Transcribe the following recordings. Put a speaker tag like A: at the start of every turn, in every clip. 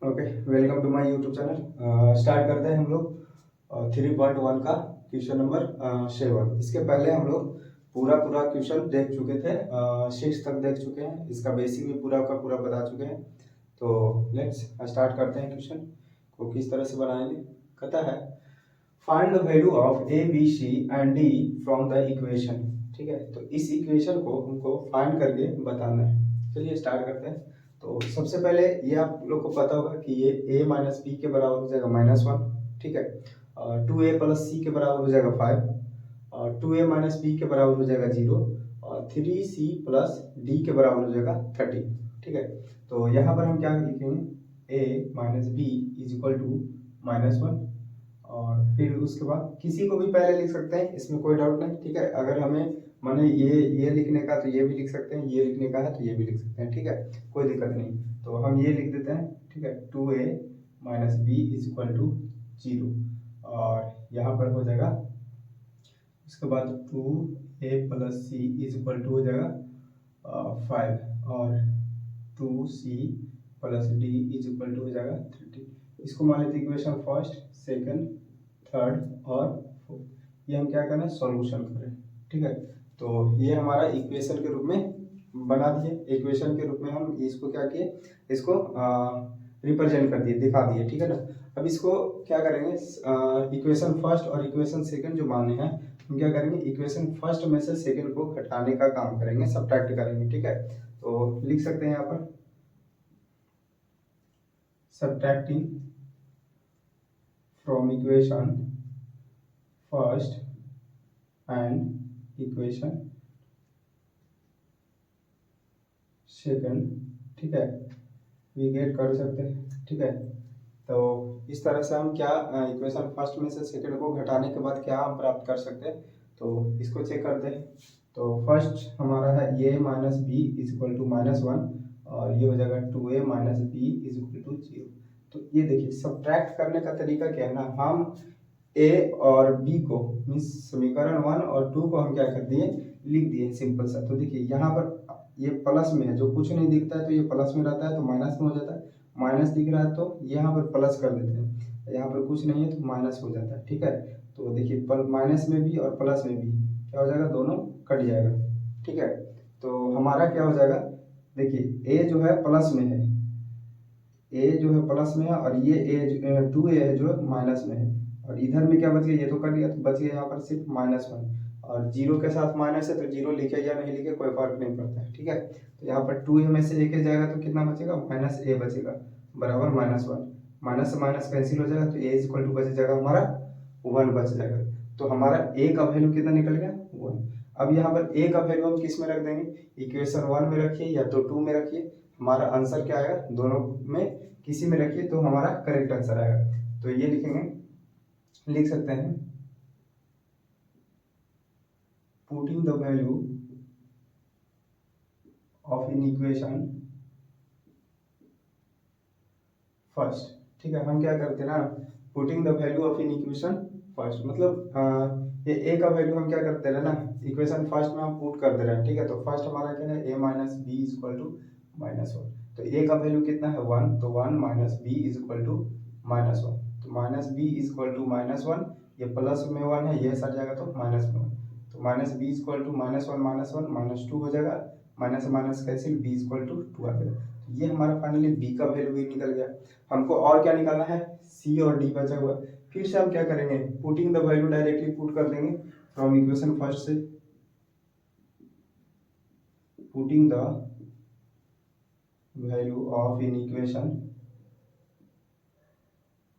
A: Okay, welcome to my YouTube channel. Start करते हैं हम लोग 3.1 का क्वेश्चन नंबर 7। इसके पहले हम लोग पूरा पूरा क्वेश्चन देख चुके थे, 6 तक देख चुके हैं। इसका बेसिक भी पूरा का पूरा बता चुके हैं। तो लेट्स स्टार्ट करते हैं क्वेश्चन को किस तरह से बनाएंगे। कहता है find the value of a b c and d from the equation. ठीक है, तो इस इक्वेशन को हमको फाइंड करके बताना है। चलिए स्टार्ट करते हैं। तो सबसे पहले ये आप लोग को पता होगा कि ये a माइनस बी के बराबर हो जाएगा -1। ठीक है, और 2a प्लस सी के बराबर हो जाएगा 5, और 2a माइनस बी के बराबर हो जाएगा 0, और 3c प्लस डी के बराबर हो जाएगा 30। ठीक है, तो यहाँ पर हम क्या लिखेंगे, a minus B is equal to -1, और फिर उसके बाद किसी को भी पहले लिख सकते हैं, इसमें कोई डाउट नहीं। ठीक है, अगर हमें माने ये लिखने का तो ये भी लिख सकते हैं, ये लिखने का है तो ये भी लिख सकते हैं। ठीक है, कोई दिक्कत नहीं। तो हम ये लिख देते हैं। ठीक है, 2a minus B is equal to 0, और यहाँ पर हो जाएगा उसके बाद 2a plus C is equal to हो जाएगा 5, और 2c plus D is equal to हो जाएगा 30। इसको मान लेते इक्वेशन फर्स्ट, सेकंड, थर्ड और फोर्थ। ये हम क्या करें, सॉल्यूशन करें। ठीक है, तो ये हमारा इक्वेशन के रूप में बना दिए। इक्वेशन के रूप में हम इसको क्या किए, इसको रिप्रेजेंट कर दिए, दिखा दिए। ठीक है ना। अब इसको क्या करेंगे, इक्वेशन फर्स्ट और इक्वेशन सेकंड जो माने हैं, हम क्या करेंगे, इक्वेशन फर्स्ट में से सेकंड को घटाने का काम करेंगे, सब्ट्रैक्ट करेंगे। ठीक है, तो लिख सकते हैं यहाँ पर subtracting from equation first and equation second. ठीक है, वी गेट कर सकते हैं। ठीक है, तो इस तरह से हम क्या इक्वेशन फर्स्ट में से सेकंड को घटाने के बाद क्या हम प्राप्त कर सकते हैं, तो इसको चेक करते हैं। तो फर्स्ट हमारा है a minus B is equal to -1, और ये हो जाएगा 2a minus B is equal to 0। तो ये देखिए, सब्ट्रैक्ट करने का तरीका क्या है ना, हम a और b को मीन्स समीकरण 1 और 2 को हम क्या कर दिए, लिख दिए सिंपल सा। तो देखिए यहाँ पर ये प्लस में है, जो कुछ नहीं दिखता है तो ये प्लस में रहता है तो माइनस में हो जाता है, माइनस दिख रहा है तो यहाँ पर प्लस कर देते हैं, यहाँ पर कुछ नहीं है तो माइनस हो जाता है। ठीक है, तो देखिए माइनस में भी और प्लस में भी क्या हो जाएगा, दोनों कट जाएगा। ठीक है, तो हमारा क्या हो जाएगा, देखिए ए जो है प्लस में है, ए जो है प्लस में है, और ये ए 2a है जो माइनस में है, और इधर में क्या बच गया, ये तो कट गया, तो बच गया यहाँ पर सिर्फ -1, और जीरो के साथ माइनस है तो जीरो लिखे या नहीं लिखे कोई फर्क नहीं पड़ता है। ठीक है, तो यहाँ पर 2a में से एक जाएगा तो कितना बचेगा, -a बचेगा, बराबर -1। माइनस से माइनस कैंसिल हो जाएगा तो a इक्वल टू बच जाएगा हमारा 1 बच जाएगा। तो हमारा a का वैल्यू कितना निकल गया, 1। अब यहाँ पर a का वैल्यू हम किस में रख देंगे, इक्वेशन 1 में रखिए या तो 2 में रखिए, हमारा आंसर क्या आएगा, दोनों में किसी में रखिए तो हमारा करेक्ट आंसर आएगा। तो ये लिखेंगे, लिख सकते हैं putting the value of in equation first. ठीक है, हम क्या करते हैं ना, putting the value of in equation first, मतलब ये ए का वैल्यू हम क्या करते रहे ना, इक्वेशन फर्स्ट में हम पुट कर दे रहे हैं। ठीक है, तो फर्स्ट हमारा क्या है, A minus B is equal to -1। तो ए का वैल्यू कितना है, 1, तो 1 minus B is equal to -1, तो minus B is equal to -1, ये प्लस में 1 है, ये सट जाएगा तो माइनस में 1, तो minus B is equal to -1 -2 हो जाएगा, माइनस से minus cancel, B is equal to 2 आ जाएगा। तो ये हमारा फाइनली बी का वैल्यू भी निकल गया। हमको और क्या निकालना है, सी और डी बचा हुआ। फिर से हम क्या करेंगे, putting the value directly put कर देंगे फ्रॉम इक्वेशन फर्स्ट से, putting the value of in equation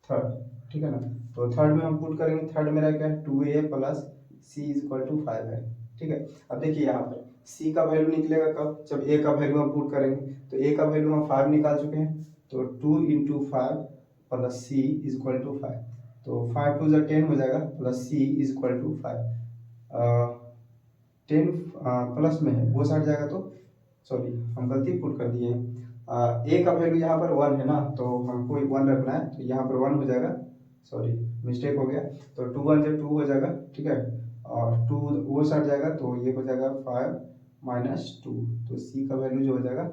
A: third. ठीक है ना, तो थर्ड में हम पुट करेंगे, थर्ड मेरा क्या है, 2a plus C is equal to 5 है। ठीक है, अब देखिए यहाँ पर c का वैल्यू निकलेगा कब, जब a का वैल्यू हम पुट करेंगे। तो a का वैल्यू हम 5 निकाल चुके हैं, तो 2 into 5 plus C is equal to 5, तो 5 टू 10 हो जाएगा, plus C is equal to 5। 10 plus में है वो सट जाएगा, तो सॉरी हम गलती पुट कर दिए हैं। ए का वैल्यू यहाँ पर 1 है ना, तो हमको 1 रखना है, तो यहाँ पर 1 हो जाएगा, सॉरी मिस्टेक हो गया, तो 2 1 से 2 हो जाएगा। ठीक है, और 2 वो सट जाएगा, तो ये हो जाएगा 5 माइनस 2, तो सी का वैल्यू जो हो जाएगा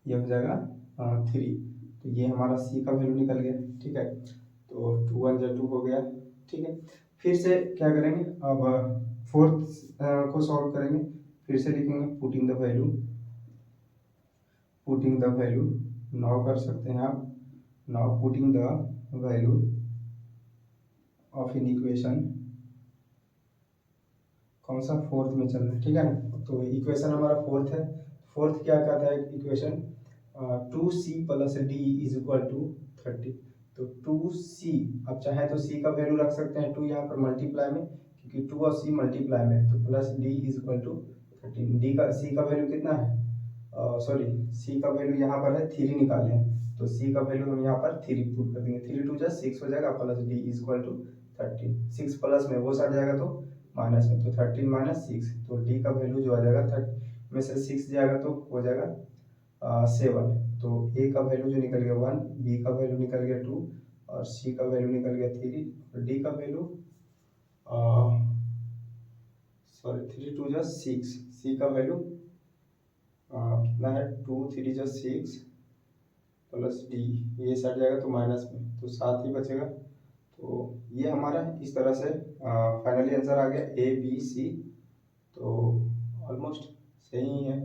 A: ये हो जाएगा 3। तो ये हमारा सी का वैल्यू निकल गया। ठीक है, तो 2 1 2 हो गया। ठीक है, फिर से क्या करेंगे, अब फोर्थ को सॉल्व करेंगे। फिर से लिखेंगे पुटिंग द वैल्यू, नाउ कर सकते हैं आप, now putting the value of in equation, कौन सा, फोर्थ में चल रहा है। ठीक है ना, तो इक्वेशन हमारा फोर्थ है। फोर्थ क्या कहता है equation, 2c plus D is equal to 30। तो 2c, आप चाहे तो c का वैल्यू रख सकते हैं 2 यहाँ पर मल्टीप्लाई में, क्योंकि 2 और c मल्टीप्लाई में, तो plus D is equal to 13। D का, c का वैल्यू कितना है, सॉरी c का वैल्यू यहाँ पर है 3 निकाले हैं, तो c का वैल्यू हम यहाँ पर 3 पुट कर देंगे। 3 2 6 हो जाएगा, plus D is equal to 13। 6 plus में वो सट जाएगा तो माइनस में, तो 13 माइनस 6, तो डी का वैल्यू जो आ जाएगा 30 में से 6 जाएगा तो हो जाएगा 7। तो ए का वैल्यू जो निकल गया 1, बी का वैल्यू निकल गया 2 और सी का वैल्यू निकल गया 3 और डी का वैल्यू सॉरी 3 2 जा 6, सी का वैल्यू कितना है 2 3 जा 6 प्लस डी, ये सट जाएगा तो माइनस में, तो 7 ही बचेगा। तो ये हमारा इस तरह से फाइनली आंसर आ गया ए बी सी, तो ऑलमोस्ट सही ही है।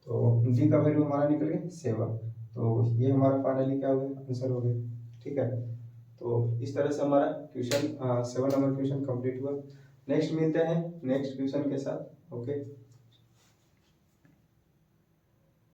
A: तो डी का वैल्यू हमारा निकल गया 7, तो ये हमारा फाइनली क्या हो गया, आंसर हो गया। ठीक है, तो इस तरह से हमारा क्वेश्चन 7 नंबर क्वेश्चन कंप्लीट हुआ। नेक्स्ट मिलते हैं नेक्स्ट क्वेश्चन के साथ। ओके।